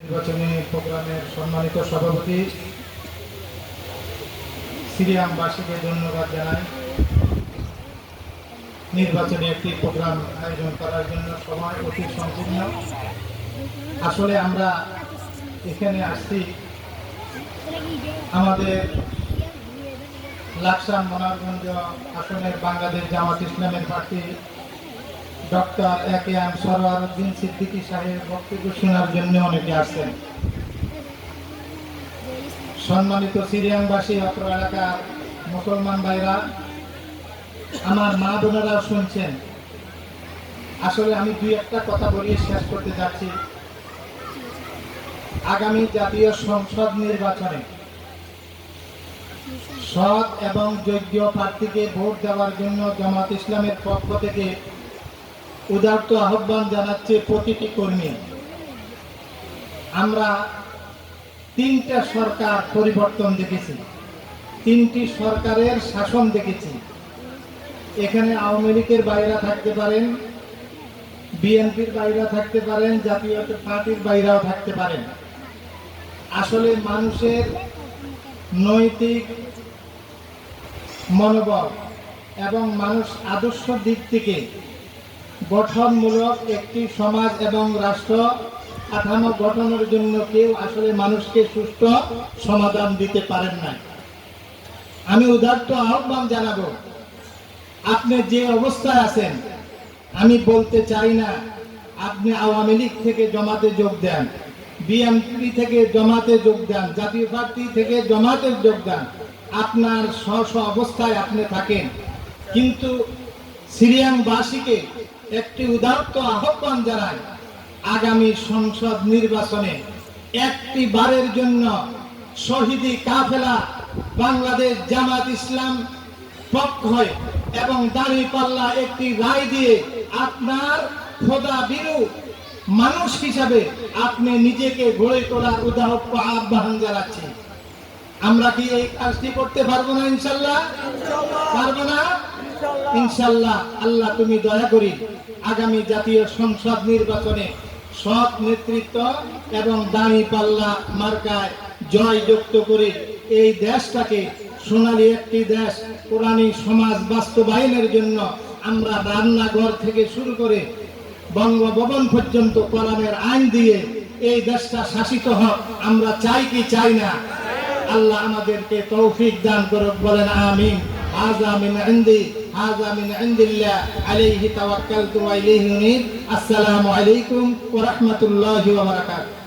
নির্বাচনী প্রোগ্রামের সম্মানিত সভাপতি সিরিয়ামবাসীকে ধন্যবাদ জানাই। নির্বাচনী একটি প্রোগ্রাম আয়োজন করার জন্য সময় অতি সংকীর্ণ। আসলে আমরা এখানে আসছি আমাদের লাকসাম মনোহরগঞ্জ আসনের বাংলাদেশ জামাত ইসলামের প্রার্থী ডক্টর একেএম সরওয়ার উদ্দিন সিদ্দিকী সাহেব বক্তব্য শোনার জন্য অনেকে আসছেন। সম্মানিত সিরিয়ামবাসী, অত্র এলাকার মুসলমান ভাইরা, আমার মা বোনেরাও শুনছেন। আসলে আমি দুই একটা কথা বলিয়ে শেষ করতে যাচ্ছি। আগামী জাতীয় সংসদ নির্বাচনে সৎ এবং যোগ্য প্রার্থীকে ভোট দেওয়ার জন্য জামাত ইসলামের পক্ষ থেকে উদারত আহ্বান জানাচ্ছে প্রতিটি কর্মী। আমরা তিনটা সরকার পরিবর্তন দেখেছি, তিনটি সরকারের শাসন দেখেছি। এখানে আওয়ামী লীগের বাইরা থাকতে পারেন, বিএনপির বাইরা থাকতে পারেন, জাতীয় পার্টির বাইরাও থাকতে পারেন। আসলে মানুষের নৈতিক মনোবল এবং মানুষ আদর্শ দিক থেকে গঠনমূলক একটি সমাজ এবং রাষ্ট্র কাঠামো গঠনের জন্য কেউ আসলে মানুষকে সুষ্ঠু সমাধান দিতে পারেন না। আমি উদারত আহ্বান জানাবো, আপনি যে অবস্থায় আছেন, আমি বলতে চাই না আপনি আওয়ামী লীগ থেকে জামাতে যোগ দেন, বিএনপি থেকে জামাতে যোগ দেন, জাতীয় পার্টি থেকে জামাতে যোগ দেন, আপনার স্ব অবস্থায় আপনি থাকেন। কিন্তু সিরিয়ামবাসীকে একটি উদারত আহ্বান জানাই, আগামী সংসদ নির্বাচনে একটি বারের জন্য শহীদি কাফেলা বাংলাদেশ জামাত ইসলাম পক্ষ হয় এবং দাঁড়িপাল্লা একটি রায় দিয়ে আপনার খোদা বিরু মানুষ হিসাবে আপনি নিজেকে গড়ে তোলার উদাহরণ আহ্বান জানাচ্ছি। আমরা কি এই কাজটি করতে পারবো না? ইনশাল্লাহ পারবো না? ইনশাল্লাহ। আল্লাহ তুমি দয়া করি আগামী জাতীয় সংসদ নির্বাচনে সৎ নেতৃত্ব এবং দাঁড়িপাল্লা মার্কায় জয় যুক্ত করে এই দেশটাকে সোনালী একটি দেশ, কোরআনী সমাজ বাস্তবায়নের জন্য আমরা রান্নাঘর থেকে শুরু করে বঙ্গভবন পর্যন্ত কোরআনের আইন দিয়ে এই দেশটা শাসিত হোক। আমরা চাই কি চাই না? আল্লাহ আমাদেরকে তৌফিক দান করুক, বলেন আমিন। হাযা মিন ইনদি, হাযা মিন ইনদিল্লাহ, আলাইহি তাওয়াক্কালতু ওয়া ইলাইহি উনীব। আসসালামু আলাইকুম ওয়া রাহমাতুল্লাহি ওয়া বারাকাতুহু।